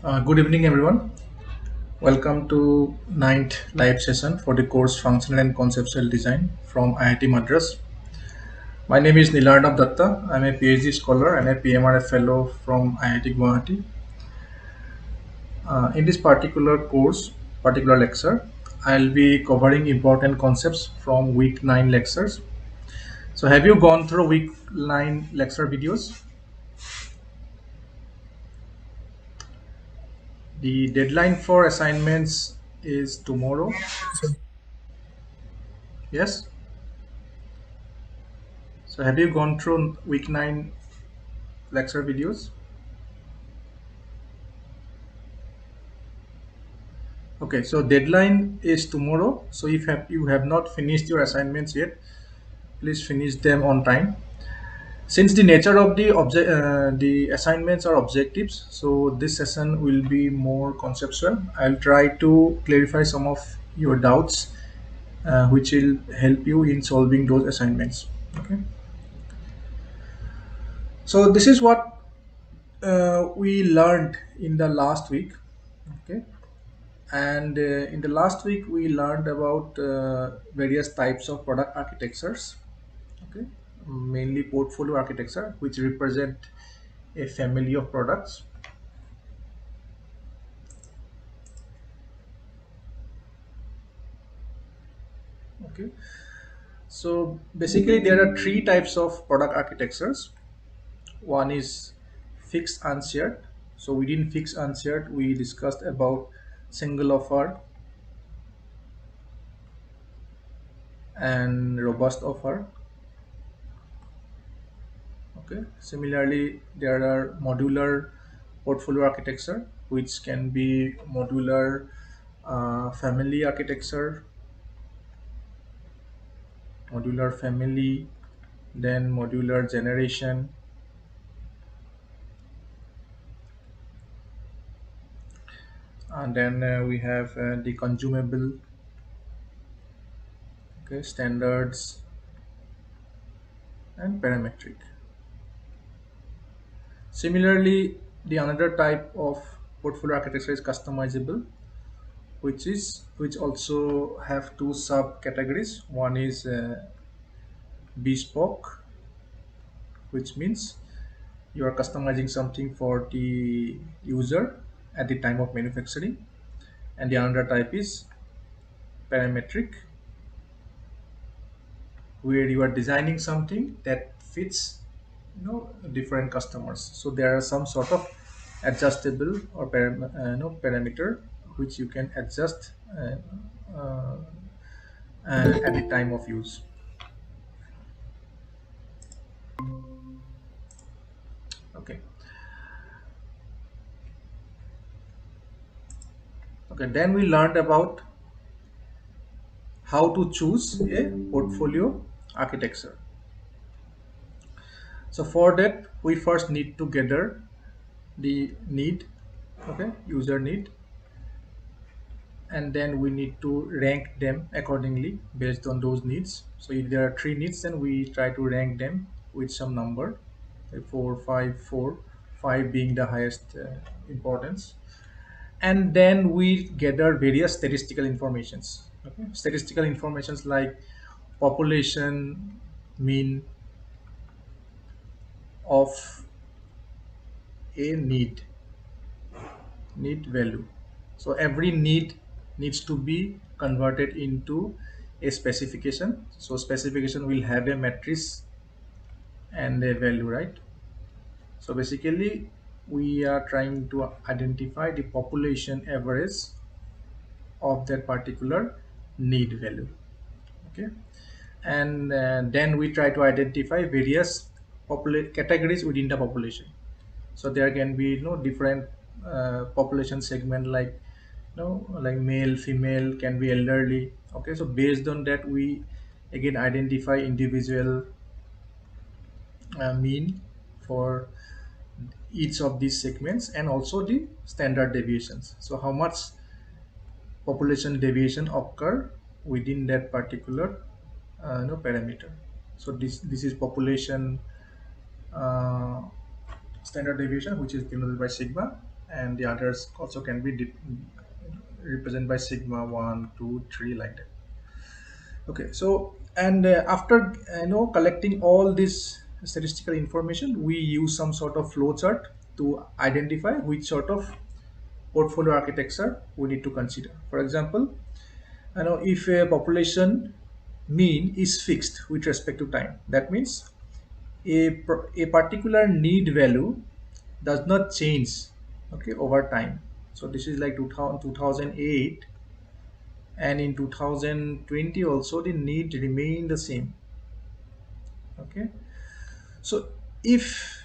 Good evening, everyone. Welcome to ninth live session for the course Functional and Conceptual Design from IIT Madras. My name is Neelarnab Dutta. I'm a PhD scholar and a PMRF fellow from IIT Guwahati. In this particular lecture, I'll be covering important concepts from week 9 lectures. So, have you gone through week 9 lecture videos? The deadline for assignments is tomorrow. Yes. So, have you gone through week 9 lecture videos? Okay, so deadline is tomorrow. So if you have not finished your assignments yet, please finish them on time. Since the nature of the assignments are objectives, so this session will be more conceptual. I'll try to clarify some of your doubts, which will help you in solving those assignments. Okay. So this is what we learned in the last week. Okay. And in the last week, we learned about various types of product architectures, okay, mainly portfolio architecture, which represent a family of products. Okay, so basically, there are three types of product architectures. One is fixed unshared. So within fixed unshared, we discussed about single offer and robust offer. Okay, similarly, there are modular portfolio architecture, which can be modular family architecture, modular family, then modular generation, and then we have the consumable, okay, standards, and parametric. Similarly, the another type of portfolio architecture is customizable, which also have two subcategories. One is bespoke, which means you are customizing something for the user at the time of manufacturing, and the another type is parametric, where you are designing something that fits different customers. So there are some sort of adjustable or parameter which you can adjust uh, at the time of use. Okay. Okay, then we learned about how to choose a portfolio architecture. So for that, we first need to gather the need, okay, user need, and then we need to rank them accordingly based on those needs. So if there are three needs, then we try to rank them with some number, like 4, 5, 4, 5 being the highest importance. And then we gather various statistical informations. Okay? Statistical informations like population, mean of a need value. So every need needs to be converted into a specification. So specification will have a matrix and a value, right? So basically, we are trying to identify the population average of that particular need value. Okay, and then we try to identify various categories within the population. So there can be different population segment, like like male, female, can be elderly. Okay, so based on that, we again identify individual mean for each of these segments, and also the standard deviations. So how much population deviation occur within that particular parameter. So this is population uh, standard deviation, which is denoted by sigma, and the others also can be represented by sigma 1, 2, 3, like that. Okay, so and after collecting all this statistical information, we use some sort of flow chart to identify which sort of portfolio architecture we need to consider. For example, if a population mean is fixed with respect to time, that means a particular need value does not change, okay, over time. So this is like 2008, and in 2020 also the need remain the same. Okay, so if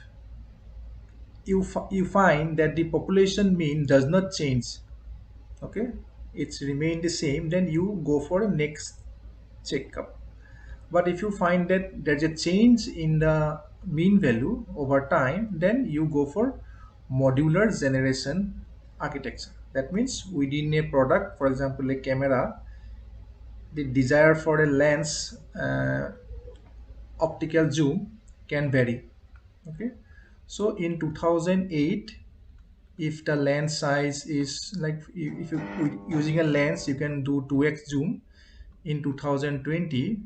you find that the population mean does not change, okay, it's remain the same, then you go for a next checkup. But if you find that there's a change in the mean value over time, then you go for modular generation architecture. That means within a product, for example a camera, the desire for a lens optical zoom can vary. Okay, so in 2008, if the lens size is like, if you using a lens you can do 2x zoom, in 2020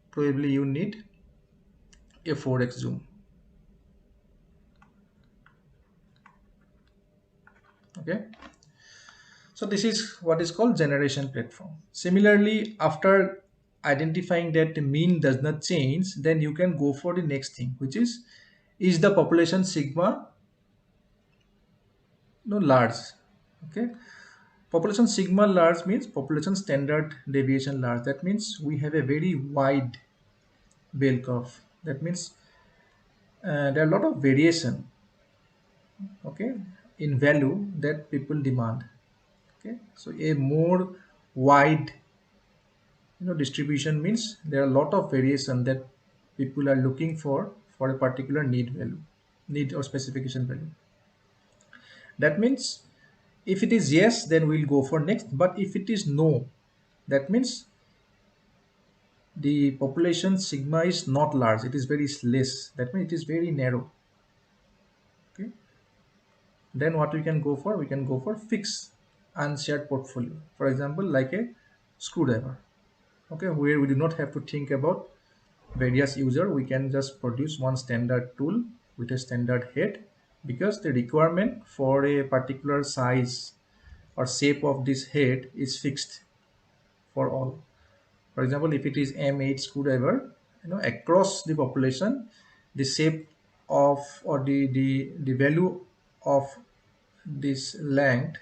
probably you need a 4x zoom. Okay, so this is what is called generation platform. Similarly, after identifying that the mean does not change, then you can go for the next thing, which is the population sigma large. Okay, population sigma large means population standard deviation large. That means we have a very wide bell curve. That means there are a lot of variation, okay, in value that people demand. Okay, so a more wide distribution means there are a lot of variation that people are looking for a particular need or specification value. That means if it is yes, then we'll go for next, but if it is no, that means the population sigma is not large, it is very less, that means it is very narrow. Okay, then what we can go for, we can go for fixed unshared portfolio, for example like a screwdriver. Okay, where we do not have to think about various user, we can just produce one standard tool with a standard head, because the requirement for a particular size or shape of this head is fixed for all. For example, if it is M8 screwdriver, across the population, the shape of, or the value of this length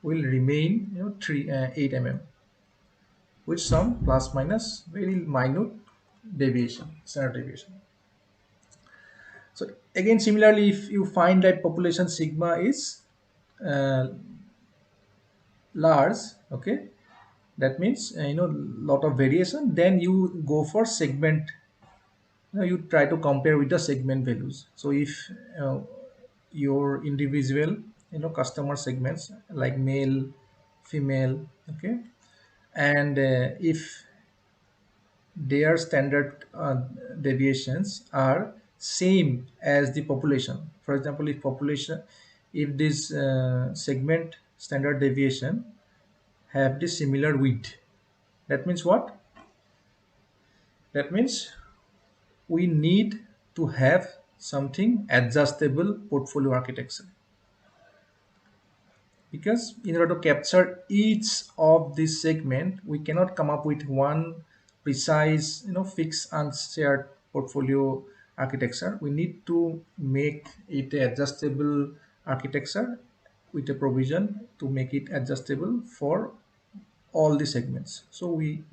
will remain 8 mm, with some plus minus very minute deviation, standard deviation. So again, similarly, if you find that population sigma is uh, large, okay, that means lot of variation, then you go for segment. You try to compare with the segment values. So if uh, your individual customer segments like male, female, okay, and if their standard deviations are same as the population. For example, if this segment standard deviation have the similar width, that means what? That means we need to have something adjustable portfolio architecture, because in order to capture each of this segment, we cannot come up with one precise fixed and shared portfolio architecture. We need to make it a adjustable architecture with a provision to make it adjustable for all the segments. So we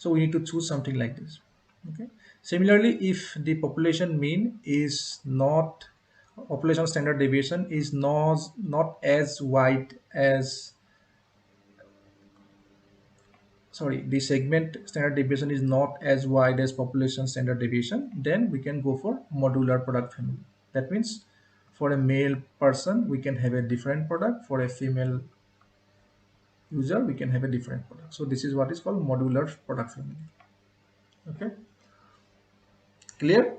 need to choose something like this. Okay, similarly, if the population mean is not, population standard deviation is not as wide as, sorry, the segment standard deviation is not as wide as population standard deviation, then we can go for modular product family. That means for a male person we can have a different product, for a female user we can have a different product. So this is what is called modular product family. Okay, clear?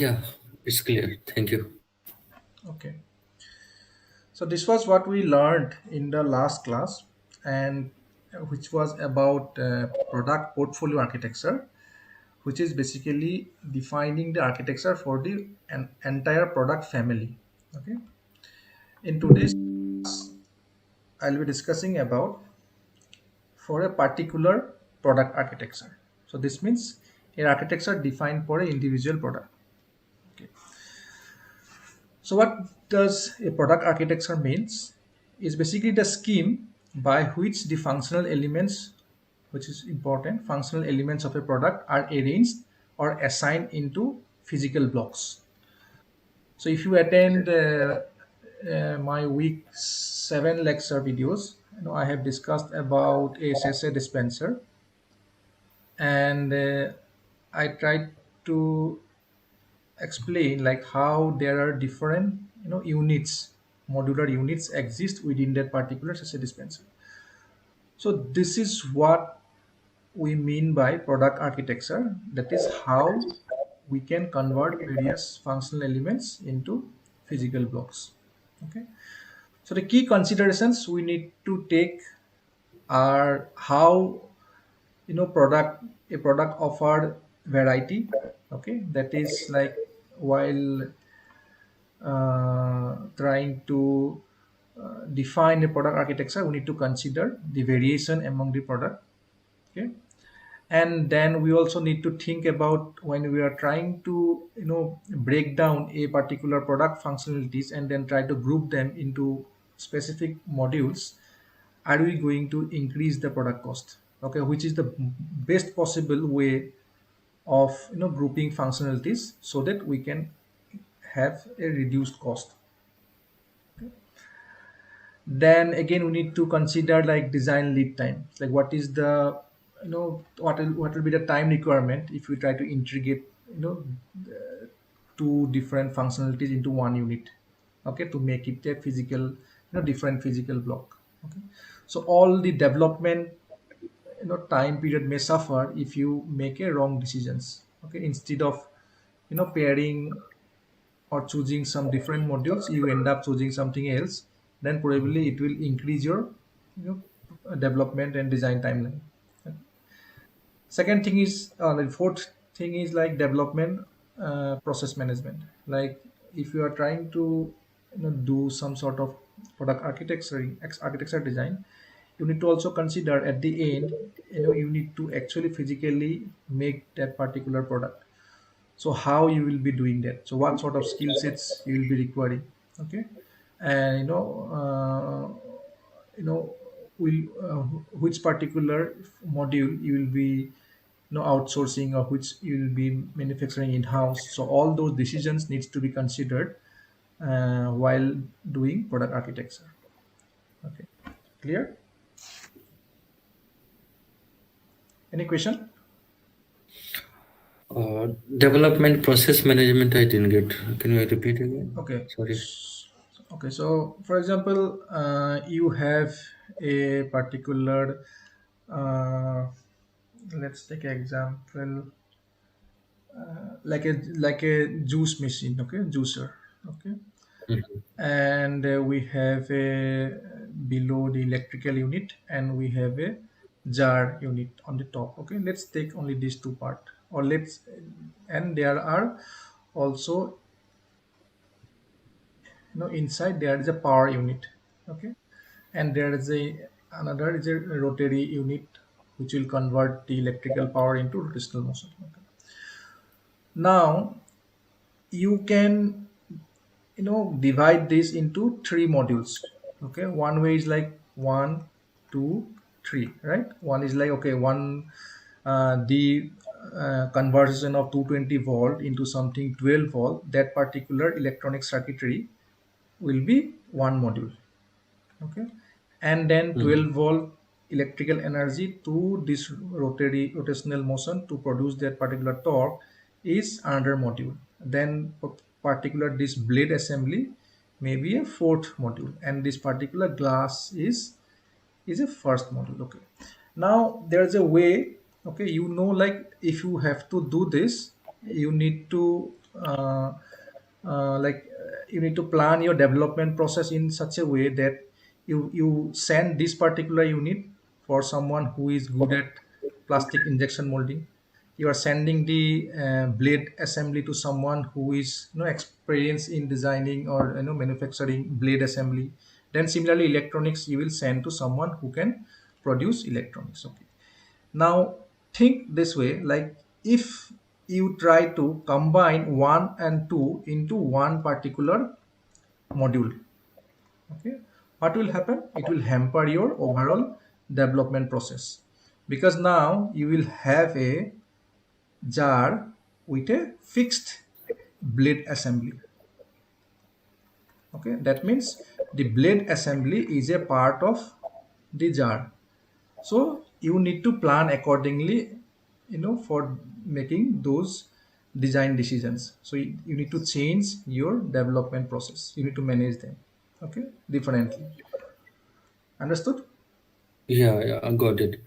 Yeah, it's clear. Thank you. Okay. So this was what we learned in the last class, and which was about product portfolio architecture, which is basically defining the architecture for the entire product family. Okay. In today's, I'll be discussing about for a particular product architecture. So this means an architecture defined for an individual product. Okay. So what does a product architecture means? Is basically the scheme by which the functional elements, which is important, functional elements of a product are arranged or assigned into physical blocks. So if you attend my week 7 lecture videos, I have discussed about a sachet dispenser, and I tried to explain like how there are different units, modular units exist within that particular sachet dispenser. So this is what we mean by product architecture. That is how we can convert various functional elements into physical blocks. Okay. So the key considerations we need to take are how product a product offered variety. Okay, that is like while trying to define a product architecture, we need to consider the variation among the product. Okay, and then we also need to think about when we are trying to break down a particular product functionalities and then try to group them into specific modules. Are we going to increase the product cost? Okay, which is the best possible way of grouping functionalities so that we can have a reduced cost. Then again we need to consider like design lead time, like what is the what will be the time requirement if we try to integrate two different functionalities into one unit. Okay, to make it a physical different physical block. Okay, so all the development time period may suffer if you make a wrong decisions. Okay, instead of pairing or choosing some different modules, you end up choosing something else, then probably it will increase your development and design timeline. Second thing is the fourth thing is like development process management. Like if you are trying to do some sort of product architecture design, you need to also consider at the end, you need to actually physically make that particular product. So how you will be doing that, so what sort of skill sets you will be requiring. Okay, and you know will which particular module you will be outsourcing, or which you will be manufacturing in house. So all those decisions needs to be considered while doing product architecture. Okay, clear? Any question? Development process management, I didn't get. Can you repeat again? Okay. Sorry. Okay, so for example, you have a particular uh, let's take an example, like a juice machine. Okay, juicer. Okay, Mhm. and we have a below the electrical unit, and we have a jar unit on the top. Okay, let's take only these two part, or let's, and there are also inside there is a power unit. Okay, and there is a another is a rotary unit which will convert the electrical power into rotational motion. Okay. Now you can divide this into three modules. Okay, one way is like 1 2 3, right? One is like, okay, one the conversion of 220 volt into something 12 volt, that particular electronic circuitry will be one module. Okay, and then Mhm. 12 volt electrical energy to this rotational motion to produce that particular torque is another module. Then particular this blade assembly may be a fourth module, and this particular glass is a first module. Okay, now there's a way. Okay, like if you have to do this, you need to uh, you need to plan your development process in such a way that you send this particular unit for someone who is good at plastic injection molding. You are sending the blade assembly to someone who is experienced in designing or manufacturing blade assembly. Then similarly electronics you will send to someone who can produce electronics. Okay, now think this way, like if you try to combine 1 and 2 into one particular module, okay, what will happen? It will hamper your overall development process, because now you will have a jar with a fixed blade assembly. Okay, that means the blade assembly is a part of the jar. So you need to plan accordingly, for making those design decisions. So you need to change your development process, you need to manage them, okay, differently. Understood? Yeah, yeah, I got it.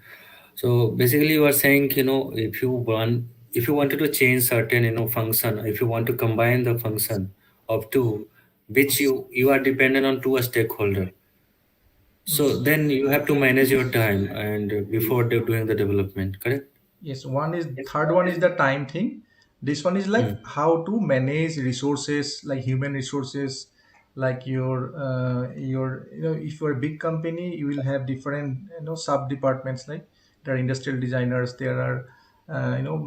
So basically, you are saying, if you wanted to change certain, function, if you want to combine the function of two, which you are dependent on to a stakeholder. So then you have to manage your time and before doing the development, correct? Yes, one is third one is the time thing. This one is like Mm. how to manage resources, like human resources, like your if you're a big company, you will have different sub departments. Like there are industrial designers, there are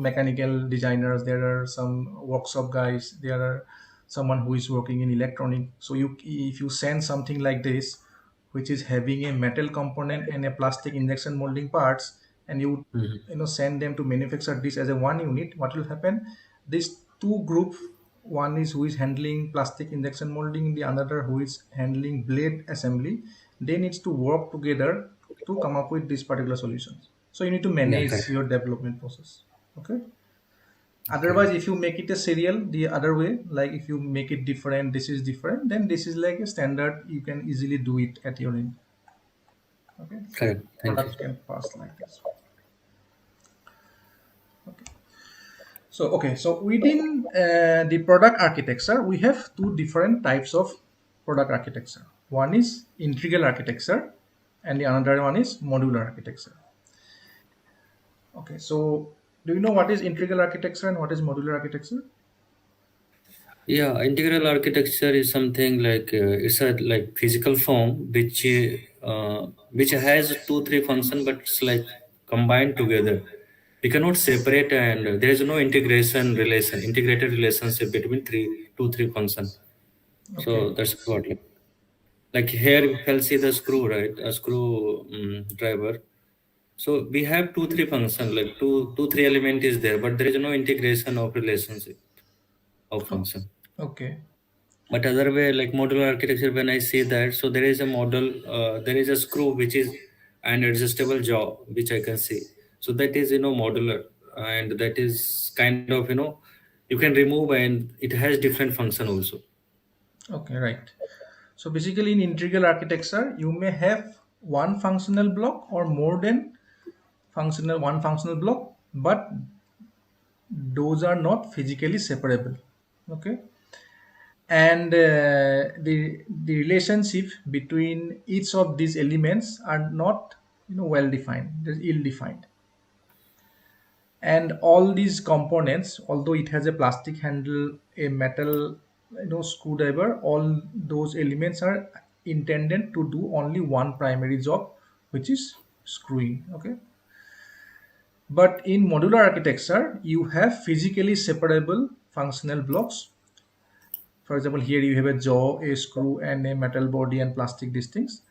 mechanical designers, there are some workshop guys, there are someone who is working in electronic. So you if you send something like this, which is having a metal component and a plastic injection molding parts, and Mhm. send them to manufacture this as a one unit, what will happen? These two group, one is who is handling plastic injection molding, the another who is handling blade assembly, they needs to work together to come up with these particular solutions. So you need to Yeah, manage correct. your development process. Okay, Okay, otherwise if you make it a serial the other way, like if you make it different, this is different, then this is like a standard, you can easily do it at your end. Okay, so correct. Thank you. product can pass like this. Okay. So, okay, so within the product architecture, we have two different types of product architecture. One is integral architecture, and the another one is modular architecture. Okay, so do you know what is integral architecture and what is modular architecture? Yeah, integral architecture is something like it's a like physical form which has two three function, but it's like combined together. We cannot separate, and there is no integrated relationship between two three function. Okay, So that's what like here you can see the screw, right? A screw driver. So we have two three function, like two three element is there, but there is no integration of relationship of oh, function. okay, But other way, like modular architecture, when I see that, so there is a model, there is a screw which is an adjustable jaw which I can see. So that is modular, and that is kind of you can remove, and it has different function also. okay, right. So basically, in integral architecture, you may have one functional block or more than one functional block, but those are not physically separable. Okay, and the relationship between each of these elements are not well defined, they're ill defined. And all these components, although it has a plastic handle, a metal screwdriver, all those elements are intended to do only one primary job, which is screwing. Okay, but in modular architecture you have physically separable functional blocks. For example, here you have a jaw, a screw, and a metal body and plastic these things,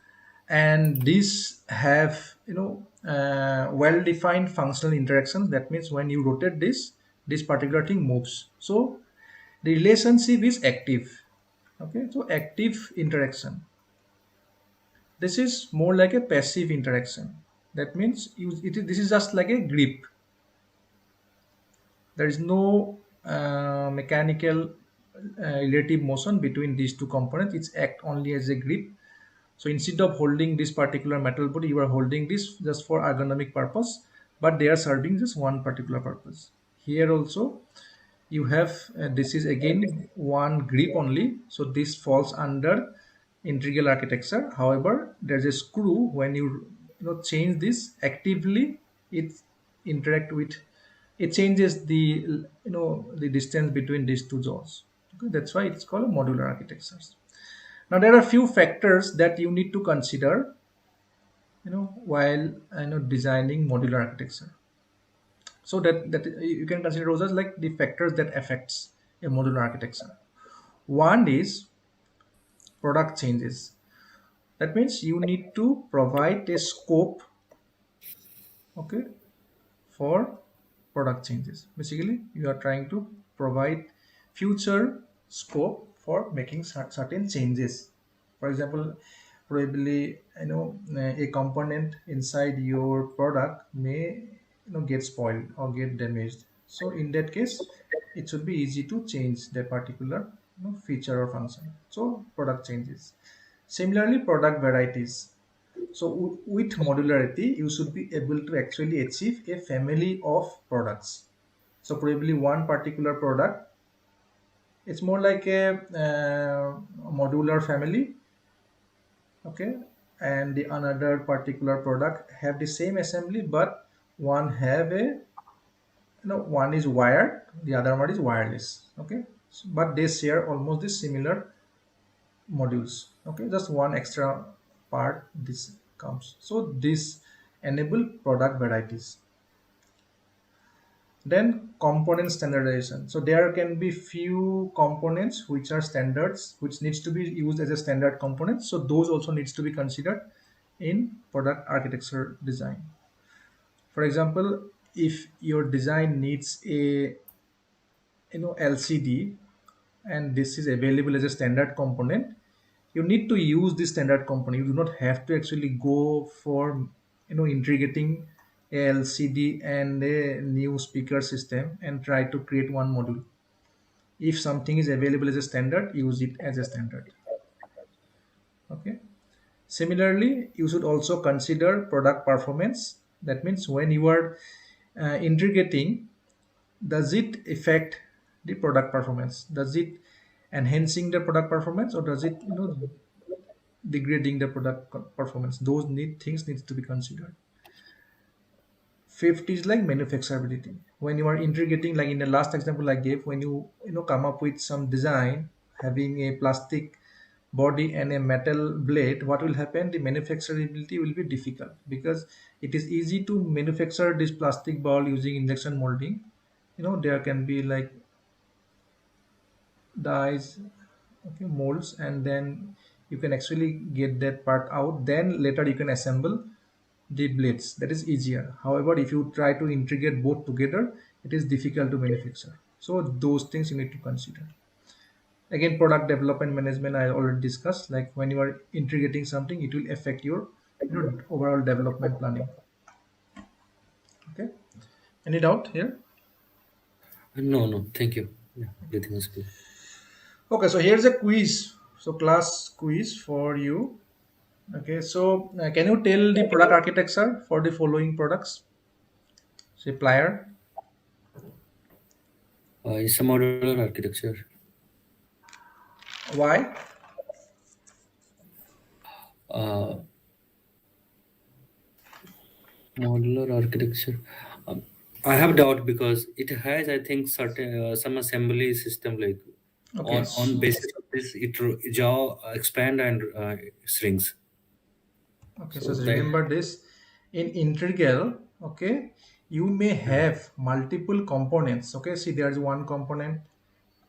and these have well-defined functional interactions. That means when you rotate this particular thing moves. So the relationship is active. Okay, so active interaction. This is more like a passive interaction. That means this is just like a grip. There is no mechanical relative motion between these two components. It's act only as a grip. So instead of holding this particular metal body, you are holding this just for ergonomic purpose, but they are serving just one particular purpose. Here also you have this is again one grip only, so this falls under integral architecture. However, there's a screw. When you change this actively, it interact with, it changes the the distance between these two jaws. Okay, that's why it's called a modular architectures. Now there are few factors that you need to consider while designing modular architecture. So that you can consider those as like the factors that affects a modular architecture. One is product changes. That means you need to provide a scope, okay, for product changes. Basically, you are trying to provide future scope for making certain changes. For example, probably a component inside your product may get spoiled or get damaged. So in that case, it should be easy to change that particular feature or function. So product changes. Similarly, product varieties. So with modularity, you should be able to actually achieve a family of products. So probably one particular product, it's more like a modular family, okay, and the another particular product have the same assembly, but one have a one is wired, the other one is wireless, okay. So, but they share almost the similar modules, okay, just one extra part this comes, so this enable product varieties. Then component standardization, so there can be few components which are standards which needs to be used as a standard component, so those also needs to be considered in product architecture design. For example, if your design needs a LCD and this is available as a standard component, you need to use this standard component. You do not have to actually go for integrating a LCD and a new speaker system and try to create one module. If something is available as a standard, use it as a standard. Okay. Similarly, you should also consider product performance. That means when you are integrating, does it affect the product performance? Does it enhancing the product performance, or does it degrading the product performance? Those things needs to be considered. Fifth is like manufacturability. When you are integrating, like in the last example I gave, when you come up with some design having a plastic body and a metal blade, what will happen? The manufacturability will be difficult because it is easy to manufacture this plastic ball using injection molding. There can be like dies, okay, molds, and then you can actually get that part out, then later you can assemble the blades. That is easier. However, if you try to integrate both together, it is difficult to manufacture. So those things you need to consider. Again, product development management I already discussed. Like when you are integrating something, it will affect your overall development planning. Okay. Any doubt here? No, no, thank you. Yeah, everything is good. Okay, so here's a quiz. So class quiz for you. Okay, so can you tell the product architecture for the following products? Say plier. It's a modular architecture. Why? Uh, Modular architecture. Um, I have doubt because it has, I think, certain some assembly system like Okay. on basis of this it jaw expand and shrinks. Okay, so So that remember this, in integral, okay, you may have multiple components. Okay, see there is one component,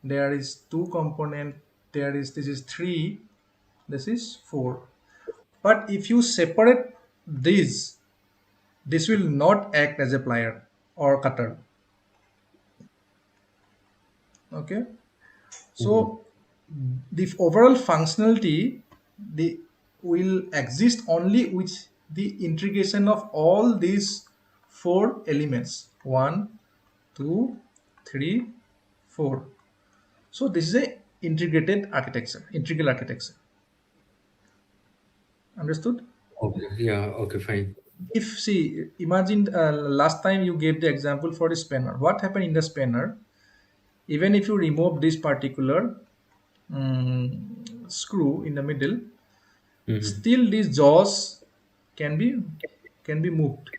there is two component, there is this is three, this is four. But if you separate these, this will not act as a plier or cutter. Okay, Mhm. so the overall functionality the will exist only with the integration of all these four elements: one, two, three, four. So this is a integrated architecture, integral architecture. Understood? Okay, yeah, okay, fine. If imagine last time you gave the example for the spanner. What happened in the spanner? Even if you remove this particular screw in the middle, Mm-hmm. still these jaws can be can be moved.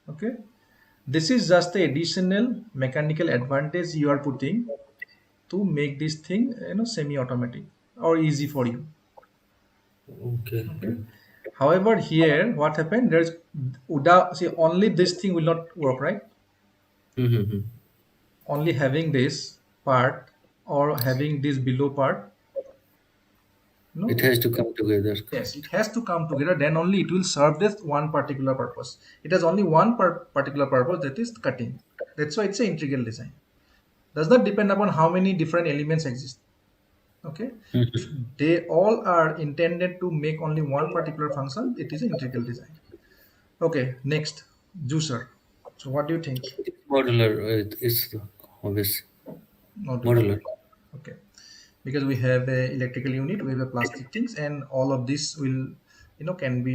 Okay, this is just the additional mechanical advantage you are putting to make this thing, semi-automatic or easy for you. Okay. Okay, Okay. however, here what happened, there's without, see, only this thing will not work, right? Mm-hmm. Only having this part or having this below part, It no. has to come together. Yes, it has to come together. Then only it will serve this one particular purpose. It has only one particular purpose, that is cutting. That's why it's an integral design. Does not depend upon how many different elements exist. Okay, if Mm-hmm. they all are intended to make only one particular function, it is an integral design. Okay, next, juicer. So what do you think? Modular. It's obvious. Modular. Modular. Okay, because we have a electrical unit, we have a plastic things, and all of this will, can be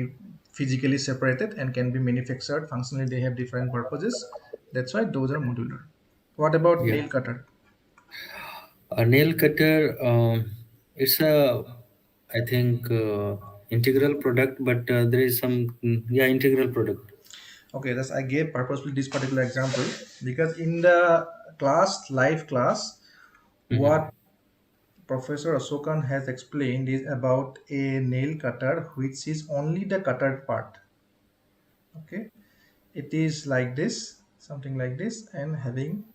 physically separated and can be manufactured functionally. They have different purposes. That's why those are modular. What about Yeah. nail cutter? A nail cutter. It's a, I think, integral product, but there is some, yeah, integral product. Okay, that's, I gave purposely this particular example because in the class, live class, Mm-hmm. what Professor Asokan has explained is about a nail cutter, which is only the cutter part. Okay, it is like this, something like this, and having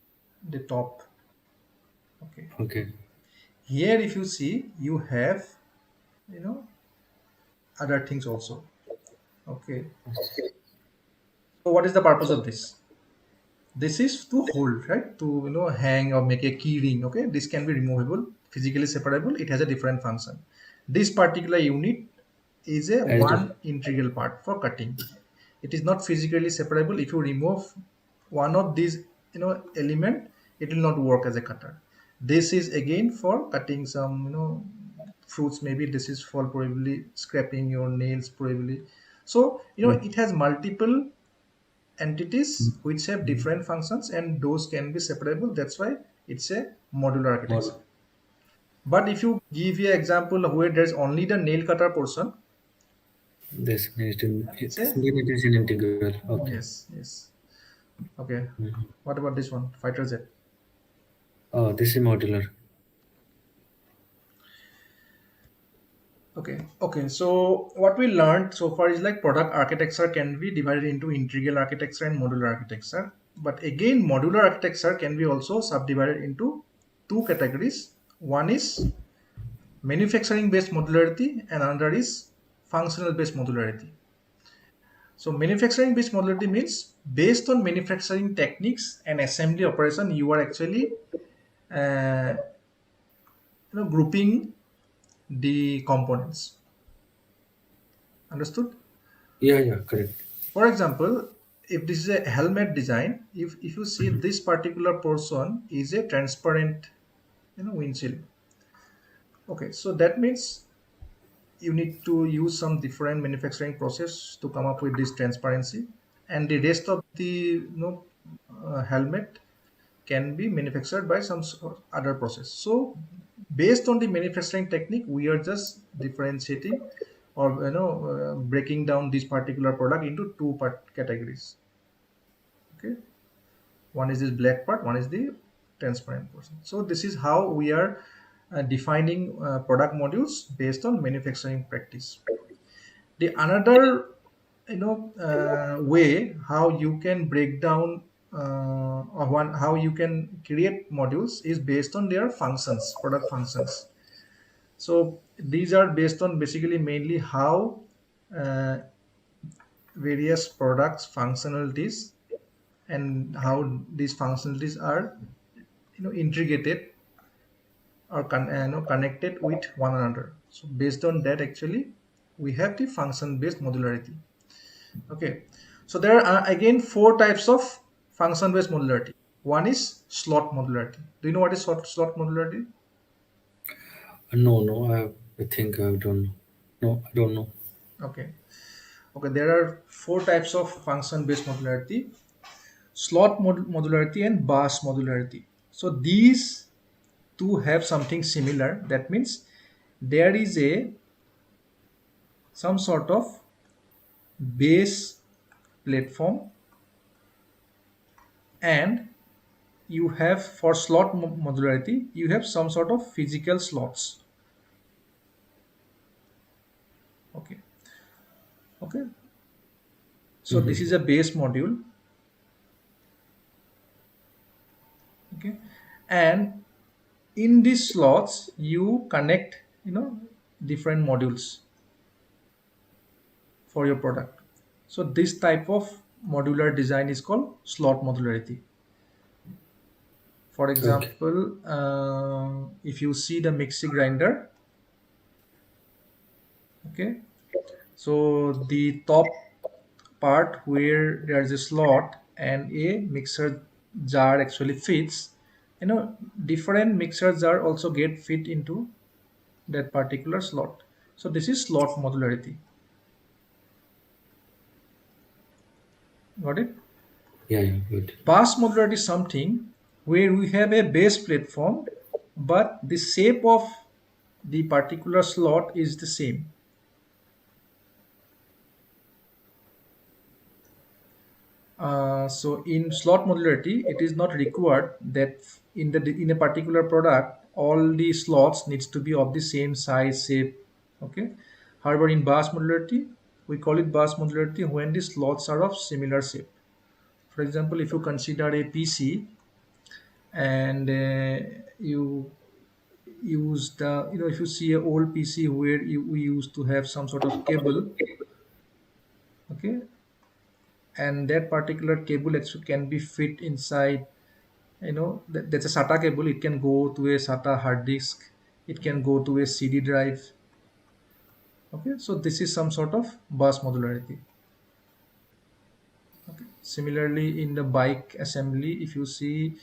the top. Okay, Okay. here if you see, you have, you know other things also. Okay, so what is the purpose of this? This is to hold, right, to, hang or make a key ring. Okay, this can be removable, physically separable, it has a different function. This particular unit is a As the, one integral part for cutting. It is not physically separable. If you remove one of these, element, it will not work as a cutter. This is again for cutting some, fruits. Maybe this is for probably scraping your nails probably. So, it has multiple entities which have different functions, and those can be separable. That's why it's a modular architecture. mod, But if you give you example where there's only the nail cutter portion, this means in, then it's a, then it is an integral. Okay. yes, yes. Okay, Mhm. what about this one, fighter jet? Oh, this is modular. Okay, so what we learned so far is like product architecture can be divided into integral architecture and modular architecture. But again, modular architecture can be also subdivided into two categories. One is manufacturing based modularity and another is functional based modularity. So manufacturing based modularity means based on manufacturing techniques and assembly operation, you are actually uh, grouping the components. Understood? Yeah, yeah, correct. For example, if this is a helmet design, if you see this particular portion is a transparent, windshield. Okay, so that means you need to use some different manufacturing process to come up with this transparency, and the rest of the, helmet can be manufactured by some other process. So based on the manufacturing technique, we are just differentiating or, breaking down this particular product into two part categories. Okay, one is this black part, one is the transparent portion. So this is how we are defining product modules based on manufacturing practice. The another, way how you can break down, or one how you can create modules is based on their functions, product functions. So these are based on basically mainly how uh, various products functionalities and how these functionalities are, integrated or connected with one another. So based on that, actually we have the function based modularity. Okay, so there are again four types of function based modularity. One is slot modularity. Do you know what is slot modularity? No, no, I think I don't know. No, I don't know. Okay, okay, there are four types of function based modularity: slot modularity and bus modularity. So these to have something similar, that means there is a some sort of base platform, and you have for slot modularity you have some sort of physical slots. Okay. Okay, so this is Mm-hmm. a base module. Okay, and in these slots you connect, different modules for your product. So this type of modular design is called slot modularity. For Okay. example, if you see the mixer grinder, okay, so the top part where there's a slot and a mixer jar actually fits, different mixer jar also get fit into that particular slot. So this is slot modularity. Got it? Yeah, yeah, good. Bus modularity is something where we have a base platform, but the shape of the particular slot is the same. So in slot modularity, it is not required that in a particular product all the slots needs to be of the same size shape. Okay. However, in bus modularity, we call it bus modularity when the slots are of similar shape. For example, if you consider a PC and you use the, if you see a old PC where we used to have some sort of cable, okay, and that particular cable actually can be fit inside, that's a SATA cable. It can go to a SATA hard disk, it can go to a CD drive. Okay, so this is some sort of bus modularity. Okay, similarly in the bike assembly, if you see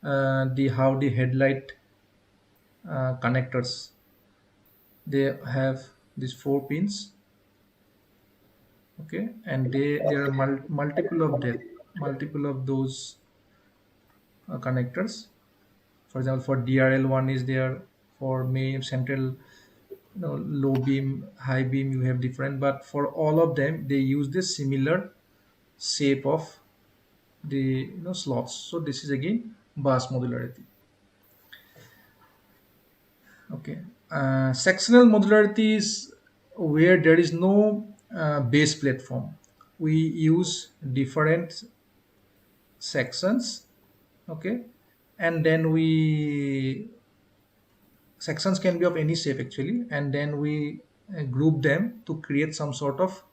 the how the headlight connectors, they have these four pins. Okay, and there are multiple of those connectors. For example, for DRL one is there, for main central, low beam, high beam, you have different, but for all of them they use the similar shape of the, slots. So this is again bus modularity. Okay, sectional modularity is where there is no base platform. We use different sections. Okay, and then we sections can be of any shape actually, and then we group them to create some sort of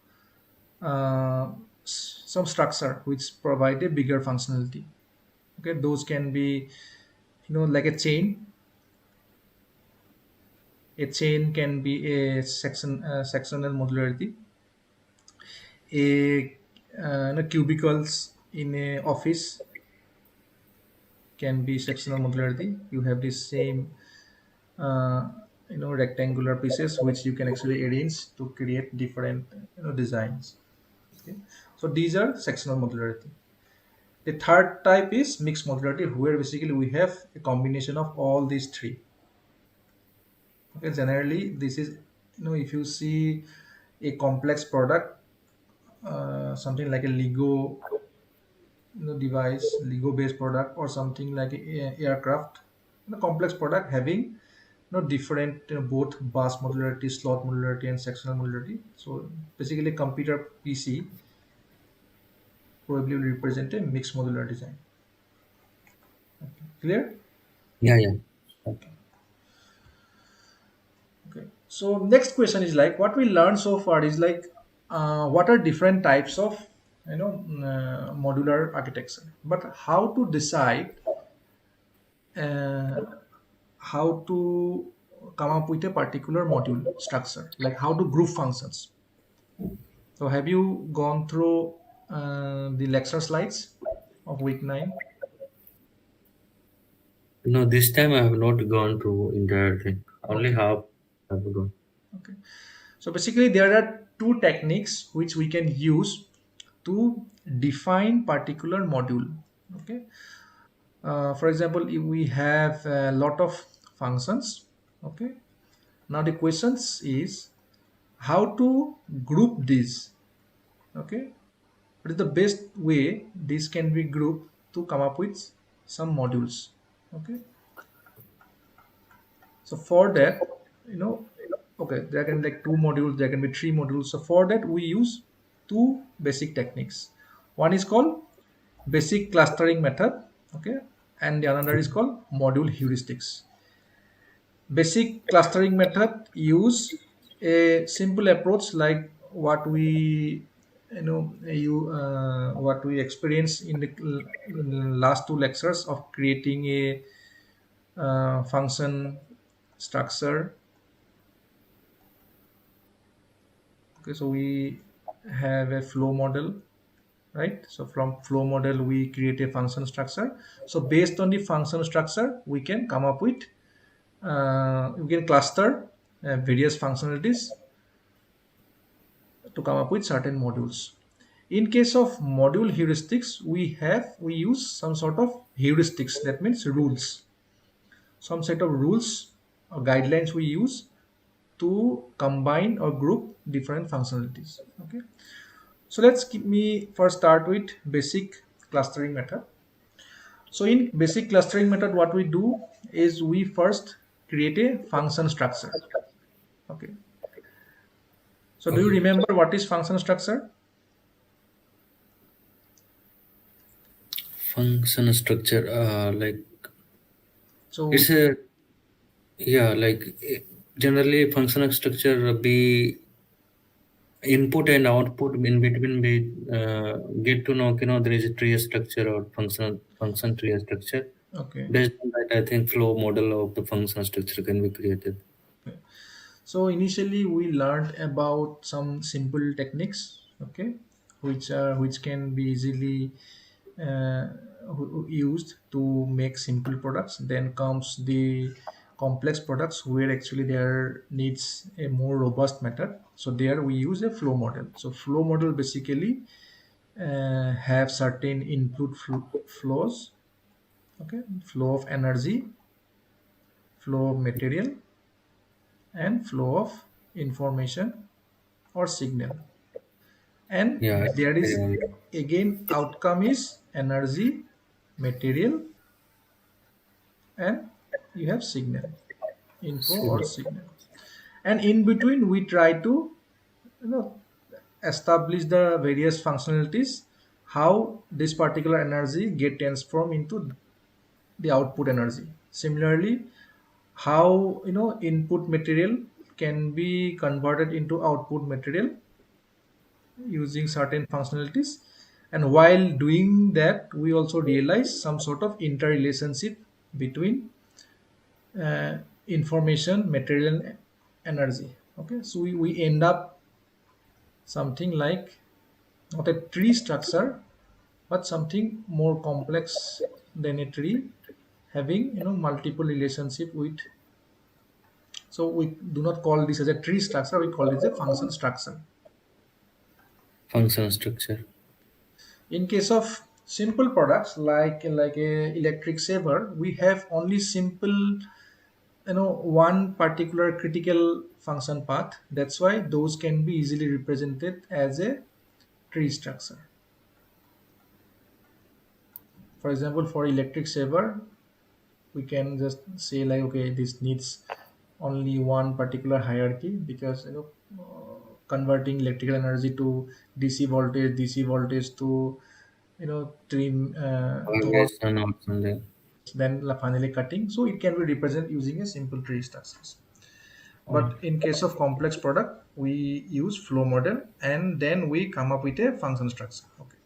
some structure which provide a bigger functionality. Okay, those can be, like a chain. A chain can be a sectional modularity. A cubicles in a office can be sectional modularity. You have the same uh, rectangular pieces which you can actually arrange to create different, designs. Okay, so these are sectional modularity. The third type is mixed modularity, where basically we have a combination of all these three. Okay, generally this is, if you see a complex product, something like a Lego, device, Lego based product, or something like a aircraft, complex product having, different, both bus modularity, slot modularity, and sectional modularity. So basically computer PC probably will represent a mixed modular design. Clear? Yeah, yeah. Okay. Okay. So next question is like what we learned so far is like what are different types of, modular architecture, but how to decide uh, how to come up with a particular module structure, like how to group functions. So have you gone through the lecture slides of week 9? No, this time I have not gone through entire thing. Only Okay. half have gone. Okay. So basically, there are two techniques which we can use to define particular module. Okay. For example, if we have a lot of functions. Okay. Now the questions is how to group these. Okay. What is the best way this can be grouped to come up with some modules? Okay. So for that, okay, there can like two modules, there can be three modules. So for that, we use two basic techniques. One is called basic clustering method, okay, and the another is called module heuristics. Basic clustering method use a simple approach like what we what we experienced in the last two lectures of creating a function structure. Okay, so we have a flow model, right? So from flow model we create a function structure. So based on the function structure we can come up with we can cluster various functionalities to come up with certain modules. In case of module heuristics, we use some sort of heuristics, that means rules, some set of rules or guidelines we use to combine or group different functionalities. Okay, so let's keep me first start with basic clustering method. So in basic clustering method, what we do is we first create a function structure. Okay, so do you Okay. remember what is function structure? Function structure, like it's So a, yeah, like generally functional structure be input and output in between. We get to know, there is a tree structure or function tree structure. okay. Based on that, I think flow model of the function structure can be created. Okay. So initially we learned about some simple techniques, okay, which can be easily uh, used to make simple products. Then comes the complex products where actually there needs a more robust method. So there we use a flow model. So flow model basically have certain input flows, okay, flow of energy, flow of material, and flow of information or signal, and Yeah, there is yeah. again outcome is energy, material, and you have signal, info or signal, and in between we try to you know establish the various functionalities, how this particular energy get transformed into the output energy. Similarly, how input material can be converted into output material using certain functionalities, and while doing that we also realize some sort of interrelationship between information, material, and energy. Okay, so we end up something like not a tree structure but something more complex than a tree, having multiple relationship with. So we do not call this as a tree structure, we call it a function structure. Function structure. In case of simple products like a electric saver, we have only simple one particular critical function path. That's why those can be easily represented as a tree structure. For example, for electric saver, we can just say like, okay, this needs only one particular hierarchy because converting electrical energy to dc voltage to trim those, Always and out Sunday. then finally cutting, so it can be represented using a simple tree structures. Oh, But in case of complex product we use flow model and then we come up with a function structure. Okay,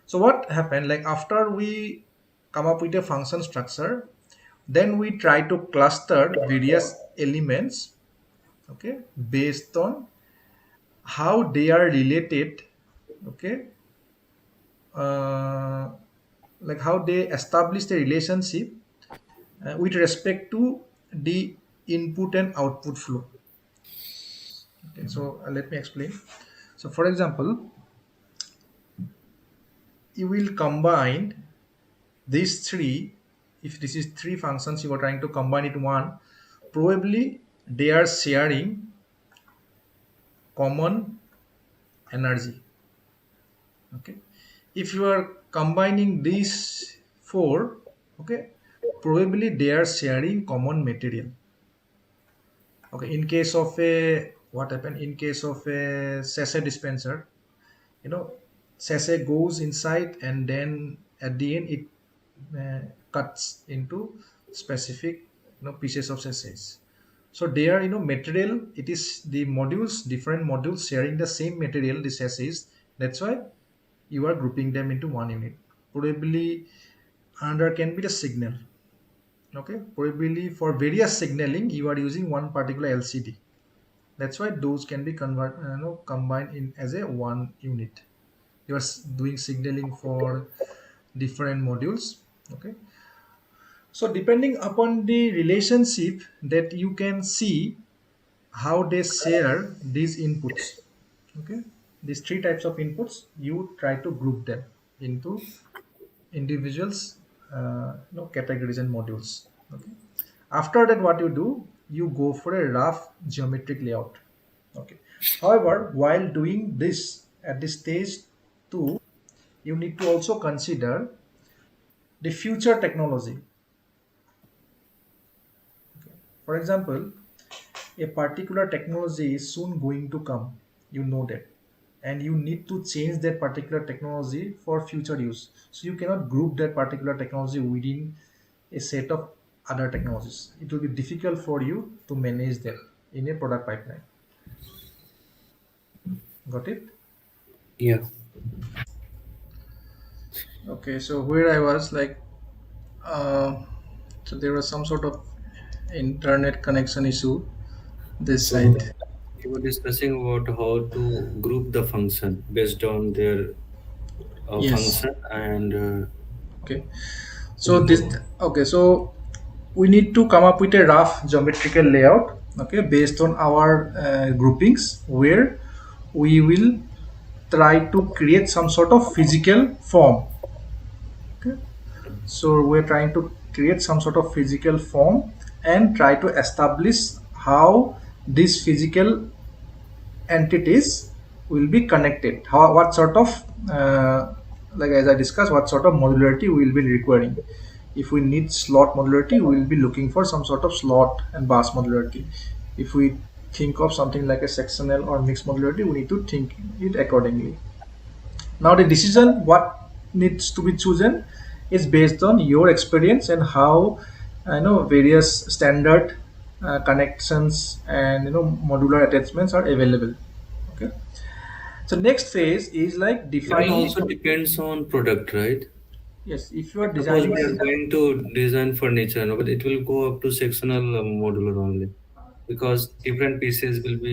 so what happened, like after we come up with a function structure, then we try to cluster various elements, okay, based on how they are related, okay, uh, like how they establish the relationship with respect to the input and output flow. Okay, so let me explain. So for example, you will combine these three if this is three functions you are trying to combine it one, probably they are sharing common energy. Okay, if you are combining these four, okay, probably they are sharing common material. Okay, in case of a, what happened in case of a sachet dispenser, you know, sachet goes inside and then at the end it cuts into specific, pieces of sachets. So they are, material, it is the modules, different modules sharing the same material, the sachets. That's why you are grouping them into one unit. Probably another can be the signal. Okay, probably for various signaling you are using one particular LCD. That's why those can be combined in as a one unit. You are doing signaling for different modules. Okay, so depending upon the relationship that you can see how they share these inputs. Okay, these three types of inputs, you try to group them into individuals, categories and modules. Okay, after that what you do, you go for a rough geometric layout. Okay, however, while doing this at this stage 2, you need to also consider the future technology. For example, a particular technology is soon going to come, you know that, and you need to change that particular technology for future use. So you cannot group that particular technology within a set of other technologies. It will be difficult for you to manage that in a product pipeline. Got it? Yeah. Okay, so where I was like, uh, so there was some sort of internet connection issue this So side. we were discussing about how to group the function based on their Yes. function and Okay. So this, input. okay, so we need to come up with a rough geometrical layout, okay, based on our groupings, where we will try to create some sort of physical form. Okay, so we're trying to create some sort of physical form and try to establish how this physical entities will be connected, how, what sort of like as I discussed, what sort of modularity we will be requiring. If we need slot modularity, we will be looking for some sort of slot and bus modularity. If we think of something like a sectional or mixed modularity, we need to think it accordingly. Now the decision what needs to be chosen is based on your experience and how, various standard connections and, modular attachments are available. Okay, so next phase is like It will defining. also depends on product, right? Yes, if you are Suppose designing. we are going to design furniture, no, but it will go up to sectional modular only because different pieces will be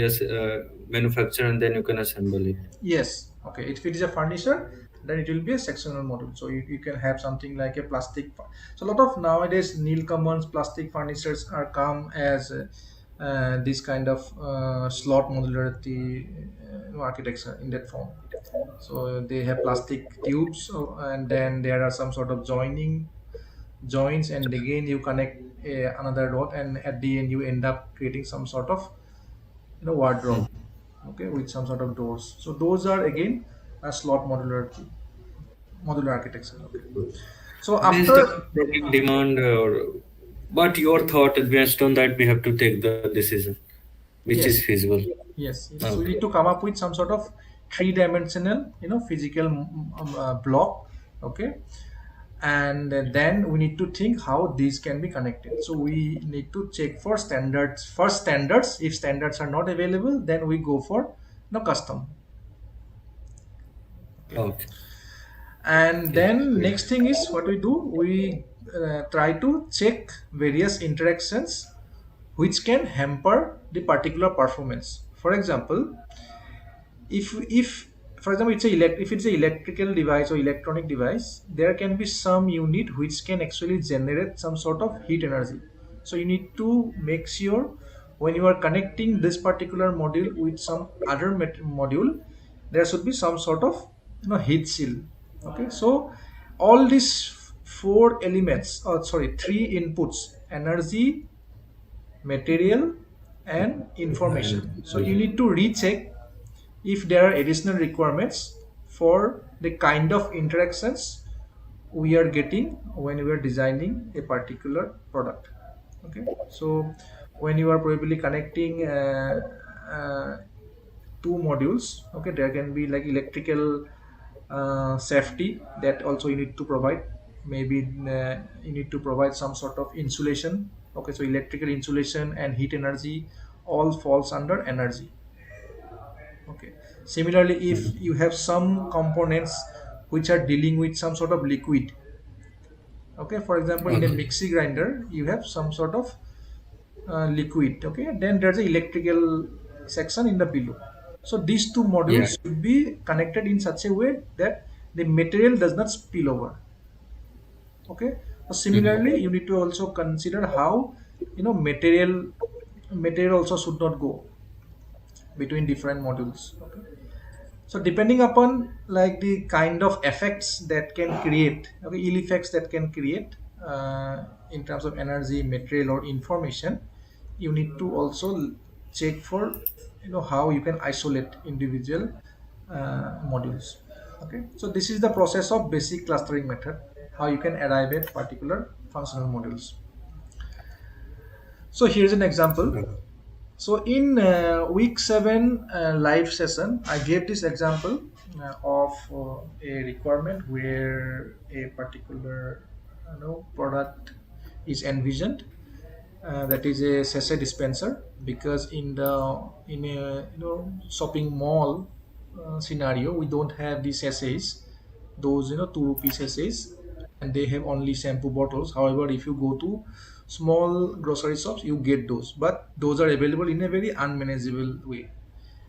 manufactured and then you can assemble it. Yes, okay. If it is a furniture, then it will be a sectional module. So you can have something like a plastic. So a lot of nowadays Nilkaman's plastic furnitures are come as this kind of slot modularity architecture in that form. So they have plastic tubes, and then there are some sort of joining joints, and again you connect another rod, and at the end you end up creating some sort of, Hmm. wardrobe, okay, with some sort of doors. So those are again a slot modular architecture. Okay, so Based on after. product demand, or but your thought based on that, we have to take the decision which is Yes, feasible. yes, so we Okay. need to come up with some sort of three-dimensional, physical block. Okay, and then we need to think how these can be connected. So we need to check for standards first. Standards, if standards are not available, then we go for custom. Okay, Okay. and Yeah. then Great. next thing is what we do, we try to check various interactions which can hamper the particular performance. For example, if for example if it's an electrical device or electronic device, there can be some unit which can actually generate some sort of heat energy. So you need to make sure when you are connecting this particular module with some other module, there should be some sort of heat shield. Okay, so all these four elements, or sorry, three inputs: energy, material, and information. So you need to recheck if there are additional requirements for the kind of interactions we are getting when we are designing a particular product. Okay, so when you are probably connecting uh, two modules, okay, there can be like electrical safety that also you need to provide. Maybe you need to provide some sort of insulation. Okay, so electrical insulation and heat energy all falls under energy. Okay, similarly, if Mhm. you have some components which are dealing with some sort of liquid, okay, for example, in a Okay. mixie grinder you have some sort of liquid, okay, then there's a electrical section in the below. So these two Yeah. modules should be connected in such a way that the material does not spill over. Okay, so similarly Mhm. you need to also consider how, material also should not go between different modules. Okay, so depending upon like the kind of effects that can create, okay, ill effects that can create in terms of energy, material, or information, you need to also check for, how you can isolate individual modules. Okay, so this is the process of basic clustering method, how you can arrive at particular functional modules. So here's an example. So in week 7 live session, I gave this example of a requirement where a particular product is envisioned. That is a sachet dispenser, because in a shopping mall scenario, we don't have the sachets, those 2 rupee sachets, and they have only shampoo bottles. However, if you go to small grocery shops, you get those, but those are available in a very unmanageable way.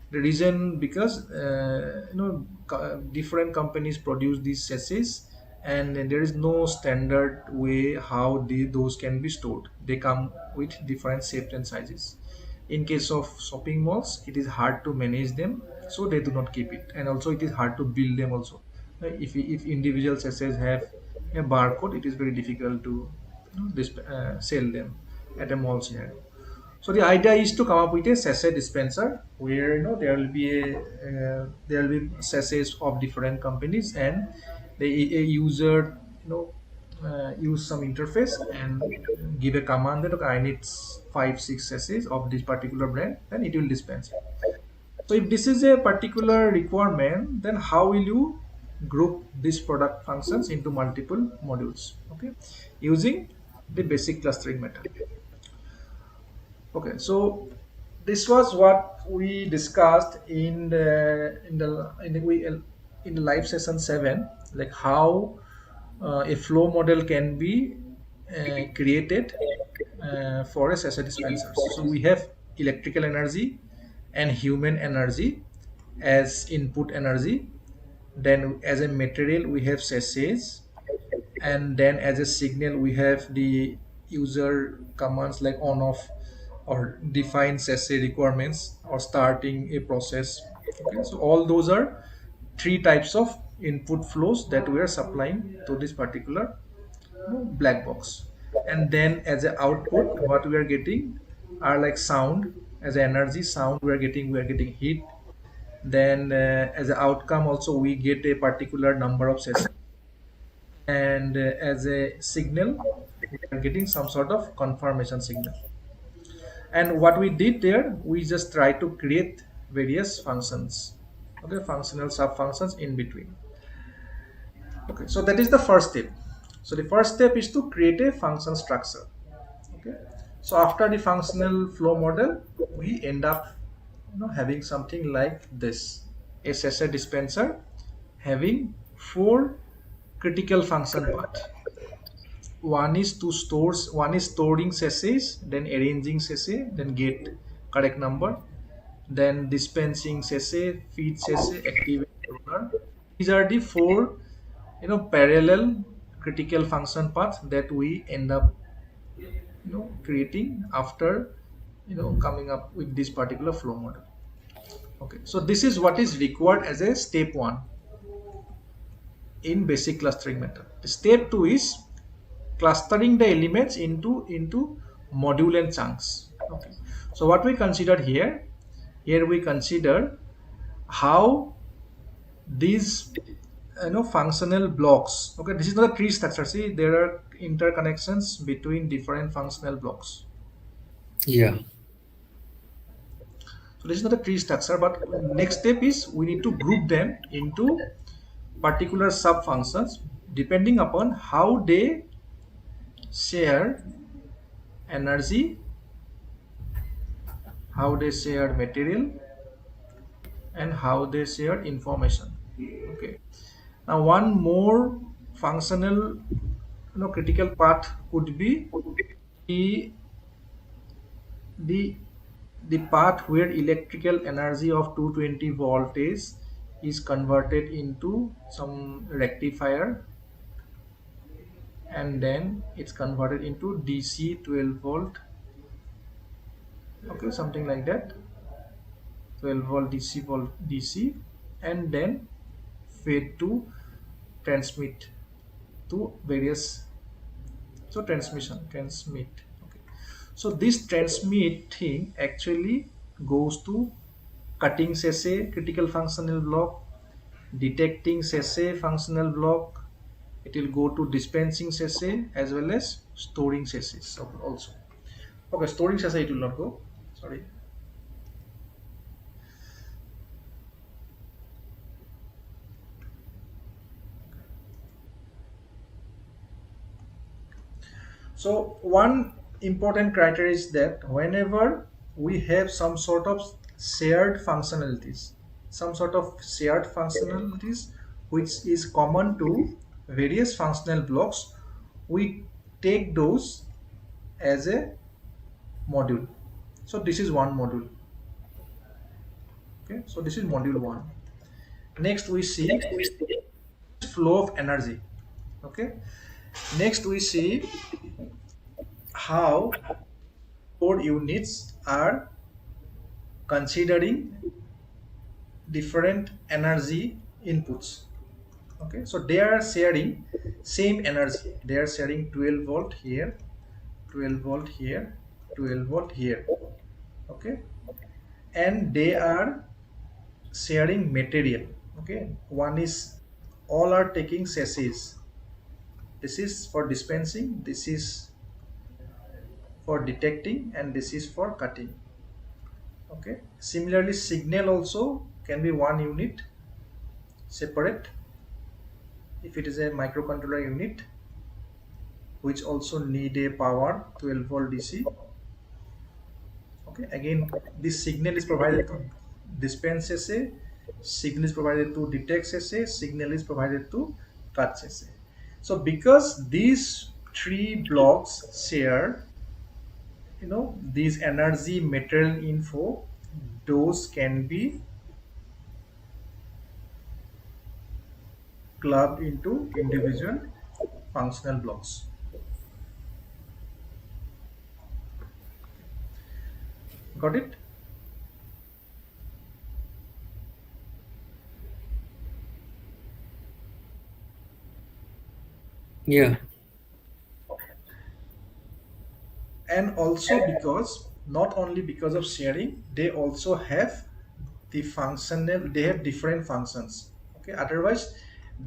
The reason, because different companies produce these sachets, and there is no standard way how those can be stored. They come with different shapes and sizes. In case of shopping malls, it is hard to manage them, so they do not keep it, and also it is hard to build them also. If individual sachets have a barcode, it is very difficult to sell them at a mall scenario. So the idea is to come up with a sachet dispenser where there will be sachets of different companies, and a user use some interface and give a command that, okay, I need 5 6 sachets of this particular brand, then it will dispense it. So if this is a particular requirement, then how will you group these product functions into multiple modules? Okay, using the basic clustering method. Okay, so this was what we discussed in the live session 7, like how a flow model can be created for a sachet dispenser. So we have electrical energy and human energy as input energy. Then as a material we have sachets, and then as a signal we have the user commands like on off, or define sachet requirements, or starting a process. Okay, so all those are three types of input flows that we are supplying to this particular black box. And then as an output, what we are getting are like sound. As an energy, sound, we are getting heat. Then as an outcome also, we get a particular number of sessions, and as a signal we are getting some sort of confirmation signal. And what we did there, we just try to create various functions, okay, functional sub functions in between. Okay, so that is the first step. So the first step is to create a function structure. Okay, so after the functional flow model, we end up having something like this: a sachet dispenser having four critical function part. One is storing sachets, then arranging sachet, then get correct number, then dispensing sachet, feed sachet, activate roller. These are the four parallel critical function paths that we end up creating after coming up with this particular flow model. Okay, so this is what is required as a step 1 in basic clustering method. Step 2 is clustering the elements into module and chunks. Okay, so what we considered here we consider how these functional blocks. Okay, this is not a tree structure. See, there are interconnections between different functional blocks. Yeah. So this is not a tree structure, but next step is we need to group them into particular sub functions depending upon how they share energy, how they share material, and how they share information. Okay, now one more functional critical part could be the the the part where electrical energy of 220 voltage is converted into some rectifier, and then it's converted into DC 12 volt. Okay, something like that. 12 volt DC, and then fed to transmit to various, so transmit. Okay, so this transmit thing actually goes to cutting sachet critical functional block, detecting sachet functional block. It will go to dispensing sachet as well as storing sachets also. Okay, storing sachet it will not go, sorry. So one important criteria is that whenever we have some sort of shared functionalities which is common to various functional blocks, we take those as a module. So this is one module. Okay, so this is module one. Next we see flow of energy. Okay, next we see how core units are considering different energy inputs. Okay, so they are sharing same energy. They are sharing 12 volt here, 12 volt here, 12 volt here. Okay, and they are sharing material. Okay, one is, all are taking sachets. This is for dispensing, this is for detecting, and this is for cutting. Okay, similarly signal also can be one unit separate if it is a microcontroller unit which also need a power 12 volt DC. Okay, again this signal is provided to dispense SA, signal is provided to detect SA, signal is provided to cut SA. So because these three blocks share these energy material info, those can be clubbed into individual functional blocks. Got it? Yeah. And also because not only because of sharing, they also have the functional, they have different functions. Okay, otherwise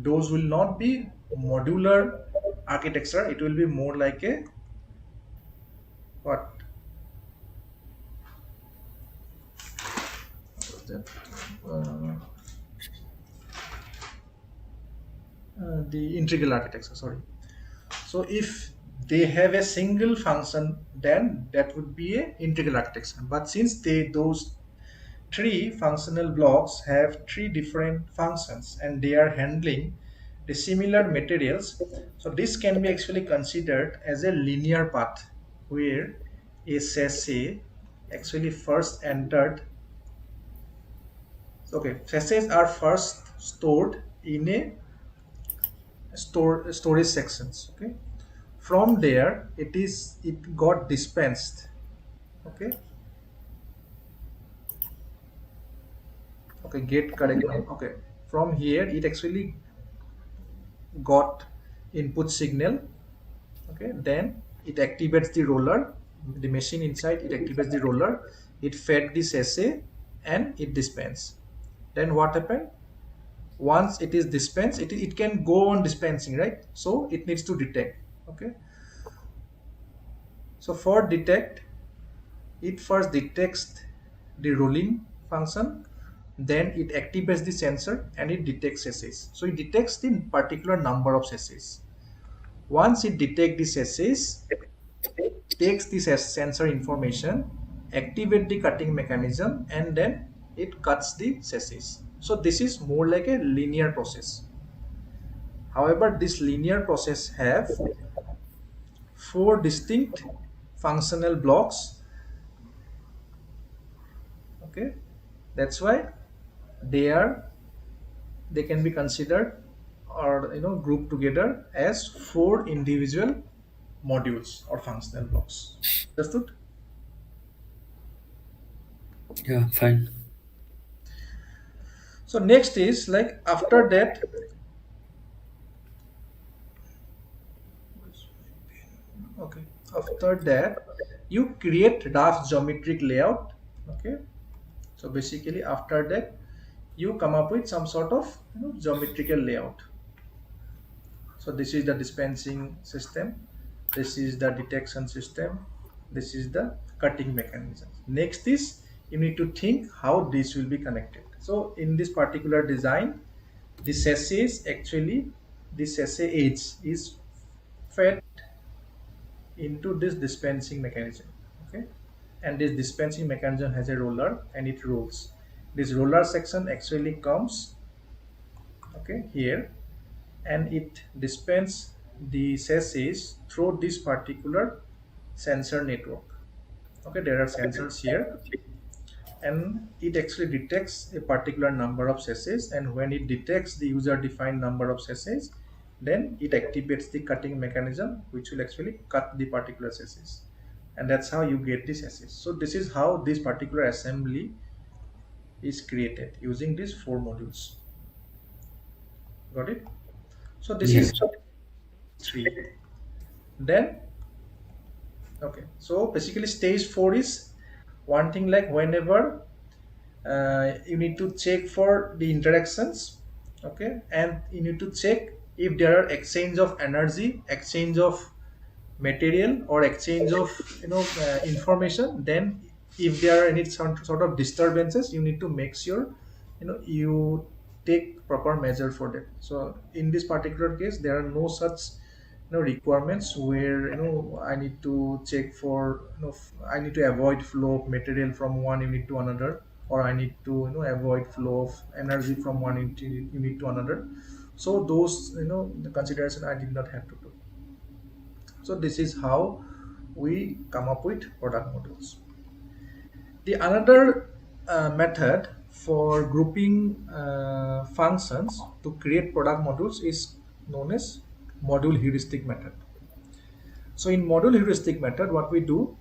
those will not be modular architecture, it will be more like a what was that? uh, the integral architecture, sorry. So if they have a single function, then that would be a integral architecture. But since those three functional blocks have three different functions and they are handling the similar materials, so this can be actually considered as a linear path where a sachet actually first entered. Okay, sachets are first stored in a storage sections. Okay, from there it got dispensed. Okay, okay, get correct now. Okay, from here it actually got input signal. Okay, then it activates the roller, the machine inside, it activates the roller, it fed this assay and it dispense. Then what happened? Once it is dispensed, it can go on dispensing, right? So it needs to detect. Okay, so for detect, it first detects the rolling function, then it activates the sensor and it detects sassays. So it detects the particular number of sassays. Once it detects the sassays, takes this as sensor information, activate the cutting mechanism, and then it cuts the sassays. So this is more like a linear process. However, this linear process have four distinct functional blocks. Okay, that's why they are they can be considered or grouped together as four individual modules or functional blocks. Understood? Yeah, fine. So next is like after that. Okay, after that you create rough geometric layout. Okay, so basically after that you come up with some sort of geometrical layout. So this is the dispensing system, this is the detection system, this is the cutting mechanism. Next is you need to think how this will be connected. So in this particular design, the sachet is actually, the sachet edge is fed into this dispensing mechanism. Okay, and this dispensing mechanism has a roller and it rolls. This roller section actually comes, okay, here, and it dispense the sachets through this particular sensor network. Okay, there are sensors here, and it actually detects a particular number of sachets, and when it detects the user defined number of sachets, then it activates the cutting mechanism which will actually cut the particular sachets, and that's how you get the sachets. So this is how this particular assembly is created using these four modules. Got it? So this Yeah. is three. Then okay, so basically stage 4 is one thing like whenever you need to check for the interactions. Okay, and you need to check if there are exchange of energy, exchange of material, or exchange of information. Then if there are any sort of disturbances, you need to make sure you take proper measure for that. So in this particular case there are no such requirements where I need to check for I need to avoid flow of material from one unit to another, or I need to avoid flow of energy from one unit to another. So those the consideration I did not have to do. So this is how we come up with product modules. The another method for grouping functions to create product modules is known as module heuristic method. So in module heuristic method, what we do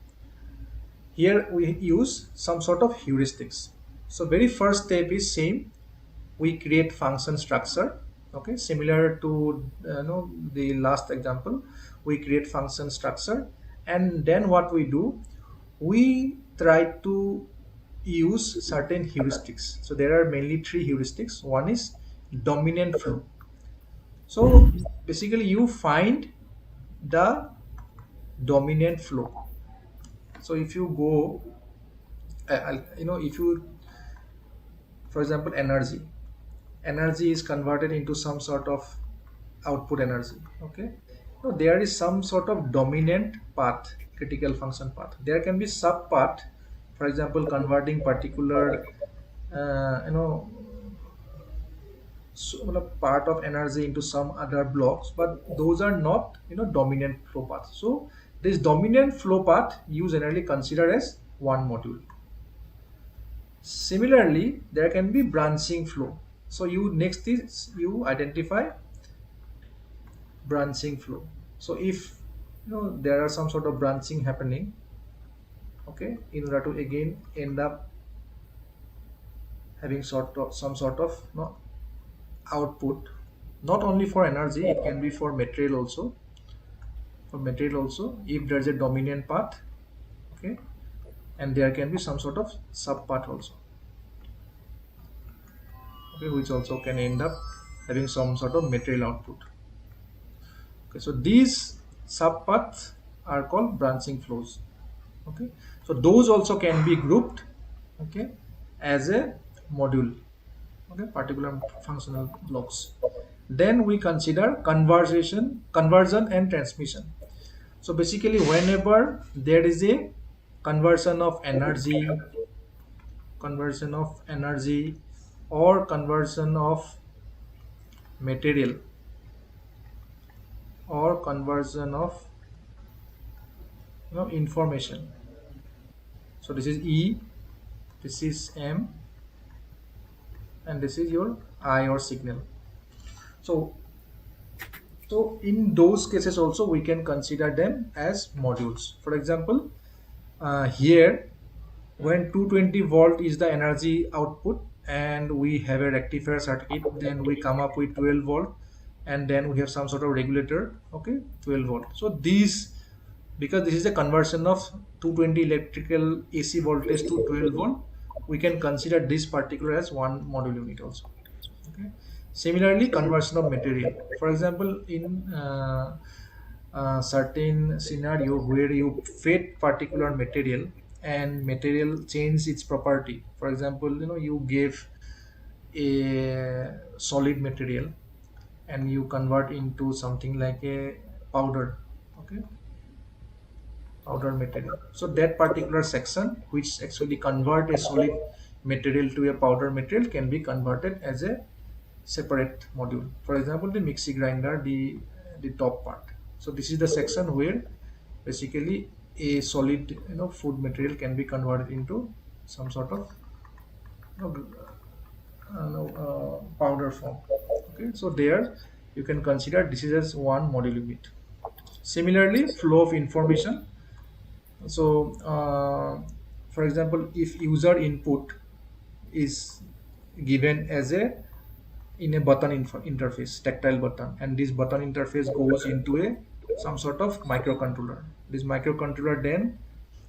here, we use some sort of heuristics. So very first step is same, we create function structure. Okay, similar to the last example, we create function structure, and then what we do, we try to use certain heuristics. So there are mainly three heuristics. One is dominant flow. So basically you find the dominant flow. So if you go if you, for example, energy is converted into some sort of output energy. Okay, so there is some sort of dominant path, critical function path. There can be sub path, for example, converting particular you know part of energy into some other blocks, but those are not dominant flow path. So this dominant flow path you generally consider as one module. Similarly, there can be branching flow. So you next is you identify branching flow. So if there are some sort of branching happening, okay, in order to again end up having some sort of output, not only for energy, it can be for material also. for material also, if there's a dominant path, okay, and there can be some sort of sub path also, okay, which also can end up having some sort of material output. Okay, so these sub paths are called branching flows. Okay, so those also can be grouped, okay, as a module, okay, particular functional blocks. Then we consider conversion and transmission. So basically, whenever there is a conversion of energy, conversion of energy, or conversion of material, or conversion of information. So this is E, this is M, and this is your I or signal. So in those cases also we can consider them as modules. For example, here when 220 volt is the energy output and we have a rectifier circuit, then we come up with 12 volt, and then we have some sort of regulator, okay, 12 volt. So these, because this is a conversion of 220 electrical AC voltage to 12 volt, we can consider this particular as one module unit also. Okay. Similarly, conversion of material. For example, in certain scenario where you fed particular material and material change its property. For example, you gave a solid material and you convert into something like a powder. Okay, powder material. So that particular section which actually convert a solid material to a powder material can be converted as a separate module. For example, the mixie grinder, the top part. So this is the section where basically a solid food material can be converted into some sort of you know, powder form. Okay, so there you can consider this is as one module unit. Similarly, flow of information. So for example, if user input is given as a in a button interface, tactile button, and this button interface goes into a some sort of microcontroller. This microcontroller then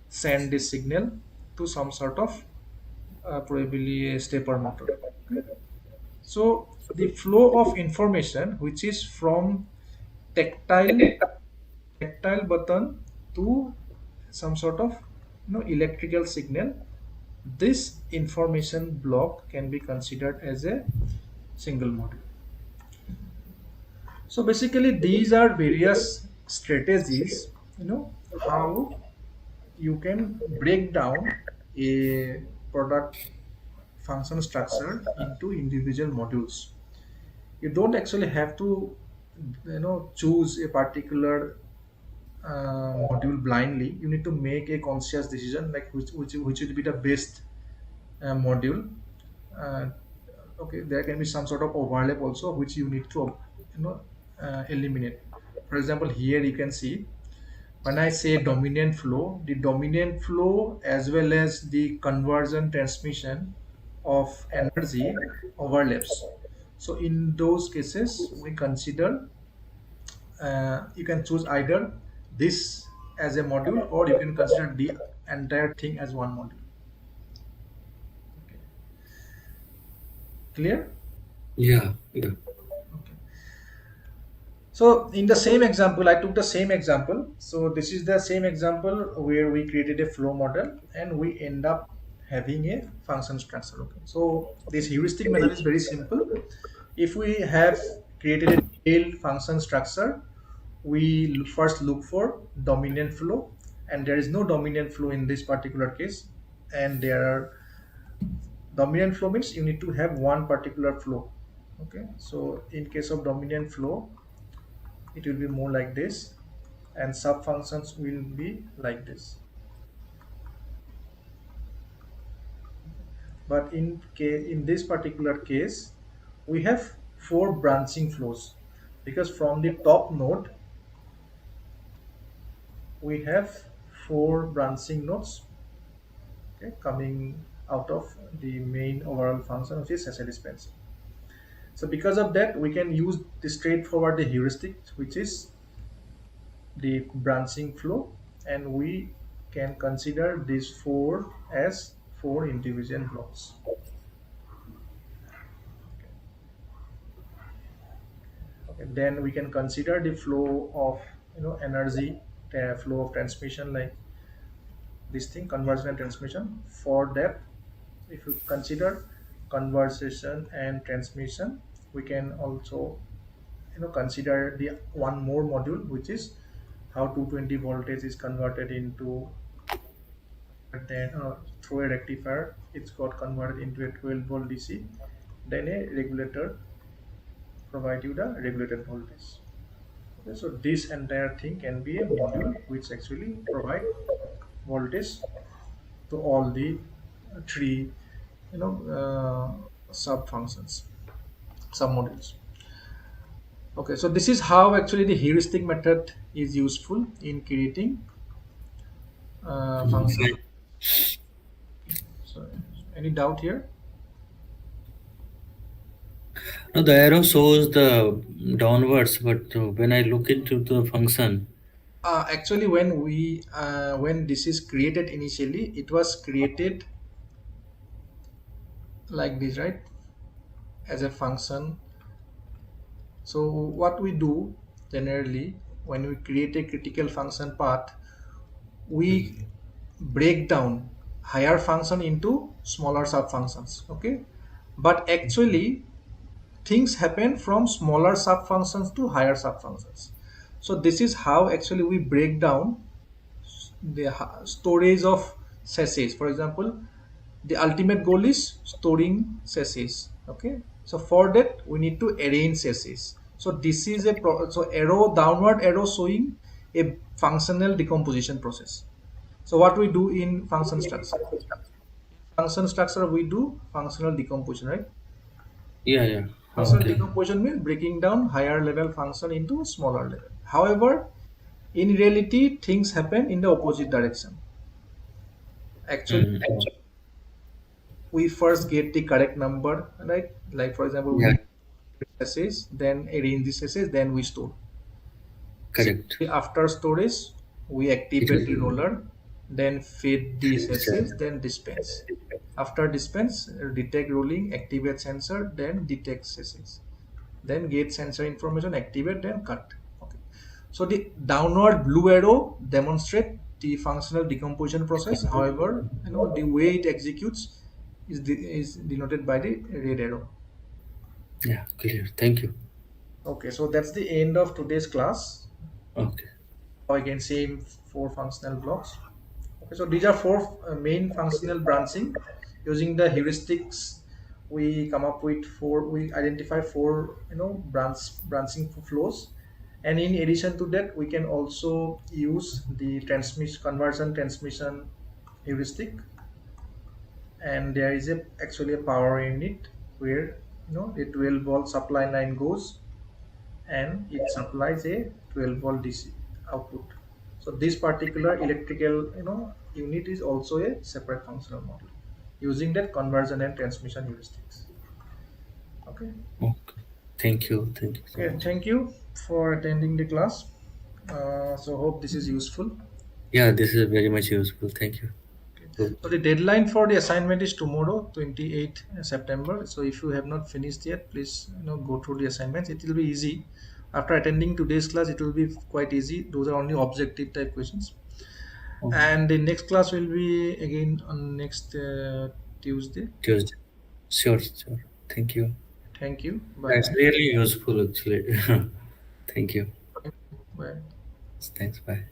send this signal to some sort of probably a stepper motor. Okay. So the flow of information which is from tactile tactile button to some sort of electrical signal, this information block can be considered as a single module. So basically these are various strategies, how you can break down a product function structure into individual modules. You don't actually have to choose a particular module blindly. You need to make a conscious decision like which will be the best module. uh, okay, there can be some sort of overlap also which you need to eliminate. For example, here you can see when I say dominant flow, the dominant flow as well as the conversion transmission of energy overlaps. So in those cases we consider you can choose either this as a module or you can consider the entire thing as one module. Okay. Clear? Yeah, yeah. Okay. So in the same example, I took the same example. So this is the same example where we created a flow model and we end up having a function structure. Okay. So this heuristic method is very simple. If we have created a detailed function structure, we first look for dominant flow, and there is no dominant flow in this particular case. And there are dominant flow means you need to have one particular flow. Okay. So in case of dominant flow, it will be more like this, and sub functions will be like this. But in this particular case we have four branching flows, because from the top node we have four branching nodes, okay, coming out of the main overall function which is session dispensing. So because of that we can use the straightforward the heuristic, which is the branching flow, and we can consider these four as four individual blocks. Okay, then we can consider the flow of energy, flow of transmission, like this thing, conversion and transmission. For that, if you consider conversation and transmission, we can also consider the one more module, which is how 220 voltage is converted into, then through a rectifier it's got converted into a 12 volt DC, then a regulator provide you the regulated voltage. Okay, so this entire thing can be a module which actually provide voltage to all the three sub functions, sub modules. Okay, so this is how actually the heuristic method is useful in creating function. Fine. So any doubt here? Now the arrow shows the downwards, but when I look into the function, Actually, when this is created initially, it was created like this, right? As a function. So what we do generally when we create a critical function path, we break down higher function into smaller sub functions. Okay, but actually things happen from smaller sub functions to higher sub functions. So this is how actually we break down the storage of sachets. For example, the ultimate goal is storing sachets. Okay, so for that we need to arrange sachets. So this is a so arrow, downward arrow showing a functional decomposition process. So what we do in function structure, we do functional decomposition, right? yeah, yeah, Functional okay, decomposition means breaking down higher level function into smaller level. However, in reality, things happen in the opposite direction. Actually, mm, we first get the correct number, right? Like for example, yeah, we essays, then arrange these essays, then we store. correct. Similarly, after storage, we It activate the will roller, then feed these essays, send. then dispense. After dispense, detect rolling, activate sensor, then detect essays. Then get sensor information, activate, then cut. Okay. So the downward blue arrow demonstrate the functional decomposition process. However, the way it executes is denoted by the red arrow. Yeah, clear. Thank you. Okay, so that's the end of today's class. Okay. Again, same four functional blocks. Okay, so these are four main functional branching. Using the heuristics, we come up with four. We identify four, branching flows, and in addition to that, we can also use the transmission conversion transmission heuristic. And there is actually a power unit where the 12 volt supply line goes and it supplies a 12 volt DC output. So this particular electrical unit is also a separate functional model using that conversion and transmission heuristics. Okay. Okay. Thank you. Thank you so Okay. much. Thank you for attending the class. So hope this is useful. Yeah, this is very much useful. Thank you. Okay. Good. So the deadline for the assignment is tomorrow, 28 September. So if you have not finished yet, please go through the assignments. It will be easy. After attending today's class, it will be quite easy. Those are only objective type questions. Okay. And the next class will be again on next Tuesday. Tuesday. Sure, sure. Thank you. Thank you. Bye. That's really useful, actually. Thank you. Bye. Thanks. Bye.